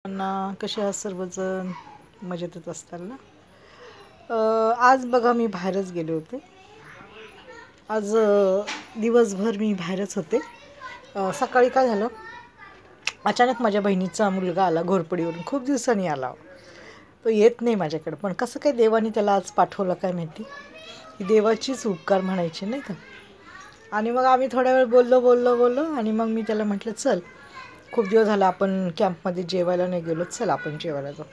कसे आहात सर्वजण? मजेतच असताल ना? आज बघा मी बाहेरच गेले होते. आज दिवसभर मी बाहेरच होते. सकाळी काय झालं, अचानक माझ्या बहिणीचा मुलगा आला घोरपडीवरून. खूप दिवसांनी आला. तो येत नाही माझ्याकडे, पण कसं काय देवाने त्याला आज पाठवलं काय माहिती. ही देवाचीच उपकार म्हणायचे नाही का. आणि मग आम्ही थोडा वेळ बोललो आणि मग मी त्याला म्हटलं, चल खूप दिवस झाला आपण कॅम्पमध्ये जेवायला नाही गेलो, चल आपण जेवायला जाऊ.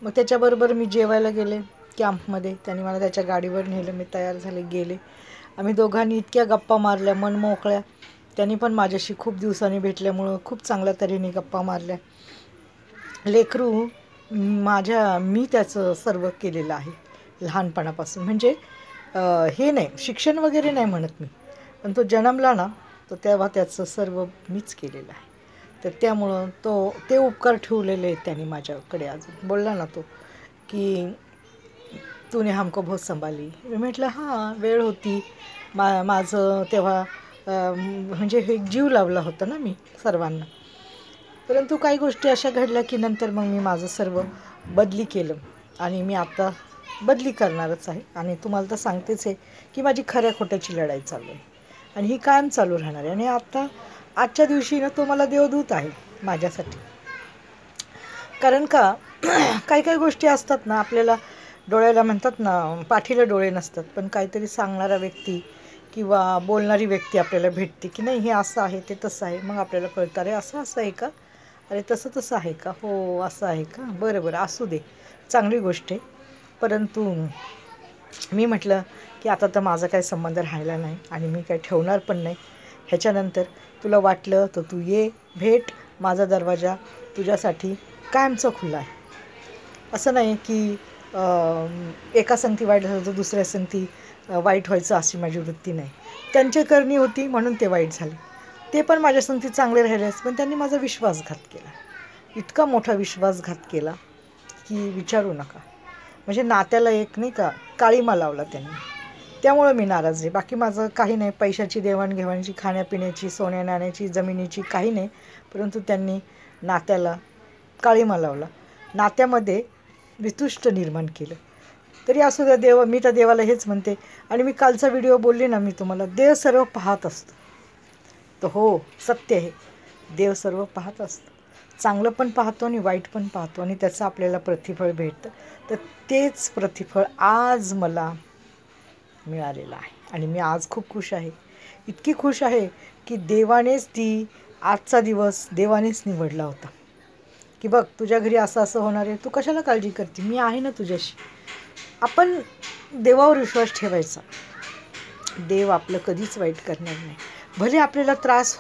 मग त्याच्याबरोबर मी जेवायला गेले कॅम्पमध्ये. त्याने मला त्याच्या गाडीवर नेलं, मी तयार झाले, गेले. आम्ही दोघांनी इतक्या गप्पा मारल्या मन मोकळ्या. त्यांनी पण माझ्याशी खूप दिवसांनी भेटल्यामुळं खूप चांगल्या तऱ्हेने गप्पा मारल्या. लेकरू मी त्याचं सर्व केलेलं आहे लहानपणापासून. म्हणजे हे नाही, शिक्षण वगैरे नाही म्हणत मी, पण तो जन्मला ना, तर तेव्हा त्याचं सर्व मीच केलेलं आहे. तर त्यामुळं ते उपकार ठेवलेले आहेत त्याने माझ्याकडे. अजून बोलला ना तो की तूने हमको बहुत संभाली. मी म्हटलं हां, वेळ होती. माझं तेव्हा म्हणजे हे जीव लावला होता ना मी सर्वांना. परंतु काही गोष्टी अशा घडल्या की नंतर मग मी माझं सर्व बदली केलं आणि मी आता बदली करणारच आहे. आणि तुम्हाला तर सांगतेच आहे की माझी खऱ्या खोट्याची लढाई चालू आहे आणि ही कायम चालू राहणार आहे. आणि आजच्या दिवशी ना तो मला देवदूत आहे माझ्यासाठी. कारण का काही गोष्टी असतात ना, आपल्याला डोळ्याला म्हणतात ना, पाठीला डोळे नसतात, पण काहीतरी सांगणारा व्यक्ती किंवा बोलणारी व्यक्ती आपल्याला भेटते की नाही हे असं आहे, ते तसं आहे. मग आपल्याला कळतं, अरे असं आहे का, अरे तसं आहे का, हो असं आहे का, बरं असू दे, चांगली गोष्ट आहे. परंतु मी म्हटलं की आता तर माझा काही संबंध राहिला नाही आणि मी काही ठेवणार पण नाही. ह्याच्यानंतर तुला वाटलं तर तू ये, भेट. माझा दरवाजा तुझ्यासाठी कायमचा खुला आहे. असं नाही की एका संगती वाईट झालं तर दुसऱ्या संगती वाईट व्हायचं अशी माझी वृत्ती नाही. त्यांची करणी होती म्हणून ते वाईट झाले. ते पण माझ्या संगती चांगले राहिले, पण त्यांनी माझा विश्वासघात केला. इतका मोठा विश्वासघात केला की विचारू नका. म्हणजे नात्याला एक नाही का काळीमा लावला त्यांनी. त्यामुळं मी नाराज आहे. बाकी माझं काही नाही, पैशाची देवाणघेवाणची, खाण्यापिण्याची, सोन्या नाण्याची, जमिनीची काही नाही. परंतु त्यांनी नात्याला काळीमा लावला, नात्यामध्ये वितुष्ट निर्माण केलं. तरी असू द्या, मी तर देवाला हेच म्हणते. आणि मी कालचा व्हिडिओ बोलले ना मी तुम्हाला, देव सर्व पाहत असतो. तर हो, सत्य आहे, देव सर्व पाहत असतो. चांगलं पण पाहतो आणि वाईट पण पाहतो आणि त्याचं आपल्याला प्रतिफळ भेटतं. तर तेच प्रतिफळ आज मला मिळालेलं आहे आणि मी आज खूप खुश आहे. इतकी खुश आहे की देवानेच आजचा दिवस देवानेच निवडला होता की बघ तुझ्या घरी असं होणार आहे, तू कशाला काळजी करते, मी आहे ना तुझ्याशी. आपण देवावर विश्वास ठेवायचा. देव आपलं कधीच वाईट करणार नाही. भले आपल्याला त्रास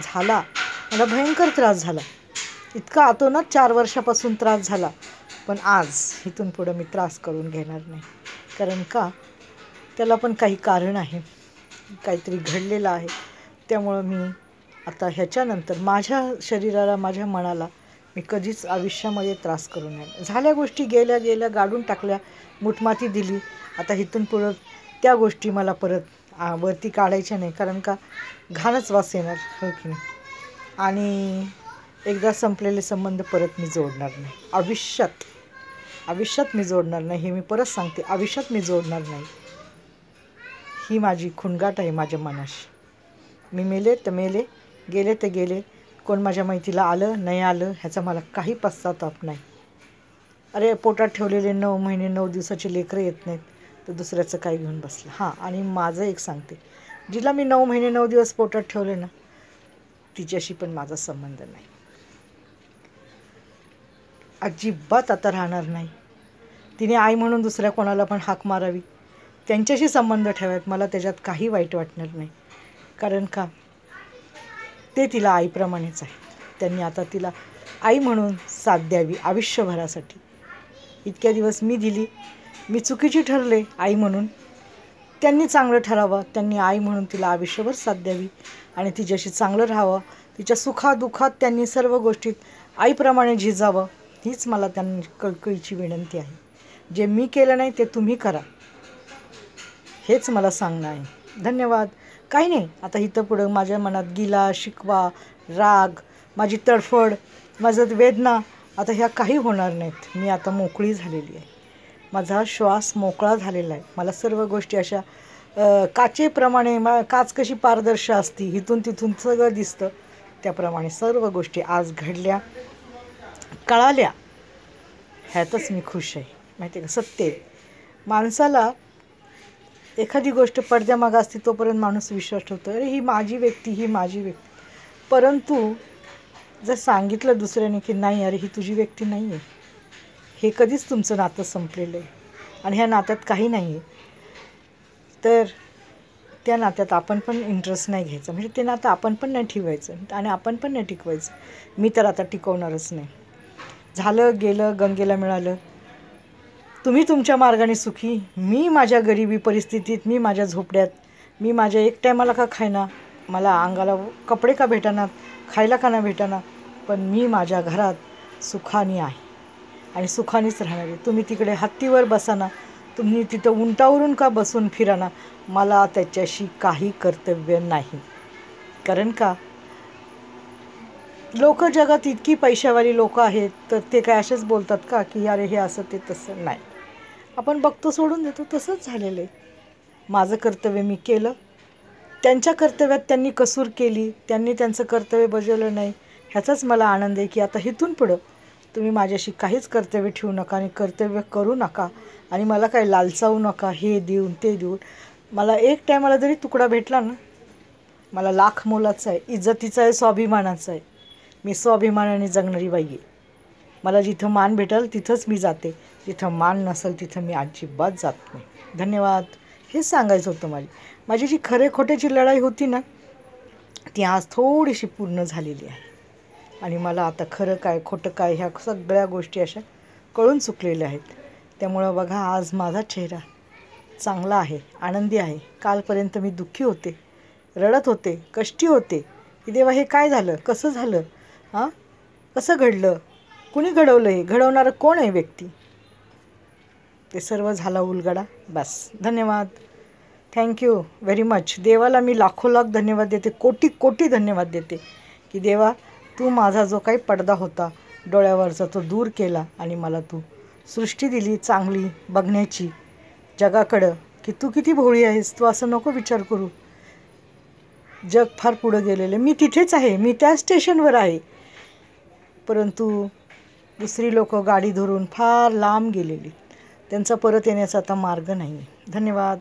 झाला, मला भयंकर त्रास झाला, इतका अतोनात 4 वर्षापासून त्रास झाला, पण आज इथून पुढं मी त्रास करून घेणार नाही. कारण का, त्याला पण काही कारण आहे, काहीतरी घडलेलं आहे. त्यामुळं मी आता ह्याच्यानंतर माझ्या शरीराला, माझ्या मनाला मी कधीच आयुष्यामध्ये त्रास करू नये. झाल्या गोष्टी गेल्या गाडून टाकल्या, मुठमाती दिली. आता इथून पुढं त्या गोष्टी मला परत वरती काढायच्या नाही. कारण का घाणच वास येणार, हो की नाही. आणि एकदा संपलेले संबंध परत मी जोडणार नाही. आयुष्यात मी जोडणार नाही. हे मी परत सांगते, आयुष्यात मी जोडणार नाही. ही माझी खुणगाट आहे माझ्या मनाशी. मी मेले तर मेले, गेले तर गेले. कोण माझ्या मैत्रीला आलं नाही आलं ह्याचा मला काही पश्चाताप नाही. अरे पोटात ठेवलेले 9 महिने 9 दिवसाचे लेकरं येत नाहीत तर दुसऱ्याचं काय घेऊन बसलं. हां, आणि माझं एक सांगते, जिला मी 9 महिने 9 दिवस पोटात ठेवले ना, तिच्याशी पण माझा संबंध नाही, अजिबात आता राहणार नाही. तिने आई म्हणून दुसऱ्या कोणाला पण हाक मारावी, त्यांच्याशी संबंध ठेवायत, मला त्याच्यात काही वाईट वाटणार नाही. कारण का ते तिला आईप्रमाणेच आहे. त्यांनी आता तिला आई म्हणून साथ द्यावी आयुष्यभरासाठी. इतक्या दिवस मी दिली, मी चुकीची ठरले आई म्हणून, त्यांनी चांगलं ठरावं, त्यांनी आई म्हणून तिला आयुष्यभर साथ द्यावी आणि तिच्याशी चांगलं राहावं. तिच्या सुखादुखात त्यांनी सर्व गोष्टीत आईप्रमाणे झिजावं, हीच मला त्यांनी कळकळीची विनंती आहे. जे मी केलं नाही ते तुम्ही करा, हेच मला सांगणं आहे. धन्यवाद. काही नाही, आता इथं पुढं माझ्या मनात गिला, शिकवा, राग, माझी तडफड, माझं वेदना आता ह्या काही होणार नाहीत. मी आता मोकळी झालेली आहे. माझा श्वास मोकळा झालेला आहे. मला सर्व गोष्टी अशा काचेप्रमाणे, काच कशी पारदर्शी असती, इथून तिथून सगळं दिसतं, त्याप्रमाणे सर्व गोष्टी आज घडल्या, कळाल्या. ह्यातच मी खुश आहे. माहिती आहे का, सत्य आहे. माणसाला एखादी गोष्ट पडद्यामागं असते तोपर्यंत माणूस विश्वास ठेवतो, अरे ही माझी व्यक्ती, ही माझी व्यक्ती. परंतु जर सांगितलं दुसऱ्याने की नाही, अरे ही तुझी व्यक्ती नाही आहे, हे कधीच तुमचं नातं संपलेलं आहे आणि ह्या नात्यात काही नाही आहे, तर त्या नात्यात आपण पण इंटरेस्ट नाही घ्यायचा. म्हणजे ते नातं आपण पण नाही ठेवायचं आणि आपण पण नाही टिकवायचं. मी तर आता टिकवणारच नाही. झालं गेलं, गंगेला मिळालं. तुम्ही तुमच्या मार्गाने सुखी, मी माझ्या गरिबी परिस्थितीत, मी माझ्या झोपड्यात, मी माझ्या एक टायमाला का खायना, मला अंगाला कपडे का भेटणार, खायला का नाही भेटणार, पण मी माझ्या घरात सुखाने आहे आणि सुखानेच राहणार आहे. तुम्ही तिकडे हत्तीवर बसाना, तुम्ही तिथं उंटावरून का बसून फिराना, मला त्याच्याशी काही कर्तव्य नाही. कारण का, लोक जगात इतकी पैशावाली लोक आहेत, तर ते काय असेच बोलतात का की अरे हे असं ते तसं नाही. आपण बघतो, सोडून देतो. तसंच झालेलं आहे. माझं कर्तव्य मी केलं, त्यांच्या कर्तव्यात त्यांनी कसूर केली, त्यांनी त्यांचं कर्तव्य बजावलं नाही, ह्याचाच मला आनंद आहे की आता इथून पुढं तुम्ही माझ्याशी काहीच कर्तव्य ठेवू नका आणि कर्तव्य करू नका आणि मला काय लालचावू नका, हे देऊन ते देऊन. मला एक टायमाला जरी तुकडा भेटला ना, मला लाख मोलाचा आहे, इज्जतीचा आहे, स्वाभिमानाचा आहे. मी स्वाभिमानाने जगणारी बाई आहे. मला जिथं मान भेटेल तिथंच मी जाते, जिथं मान नसेल तिथं मी अजिबात जात नाही. धन्यवाद. हेच सांगायचं होतं. माझी जी खरे खोट्याची लढाई होती ना, ती आज थोडीशी पूर्ण झालेली आहे आणि मला आता खरं काय खोटं काय ह्या सगळ्या गोष्टी अशा कळून चुकलेल्या आहेत. त्यामुळं बघा, आज माझा चेहरा चांगला आहे, आनंदी आहे. कालपर्यंत मी दुःखी होते, रडत होते, कष्टी होते की देवा हे काय झालं, कसं झालं, कसं घडलं, कुणी घडवलं, हे घडवणारं कोण आहे व्यक्ती, ते सर्व झाला उलगडा. बस. धन्यवाद. Thank you very much. देवाला मी लाखो लाख धन्यवाद देते, कोटी कोटी धन्यवाद देते की देवा, तू माझा जो काही पडदा होता डोळ्यावरचा तो दूर केला आणि मला तू सृष्टी दिली चांगली बघण्याची जगाकडं, की तू किती भोळी आहेस, तू असं नको विचार करू. जग फार पुढं गेलेलं, मी तिथेच आहे, मी त्या स्टेशनवर आहे, परंतु दुसरी लोक गाडी धरून फार लांब गेलेली, त्यांचा परत येण्याचा आता मार्ग नाही. धन्यवाद.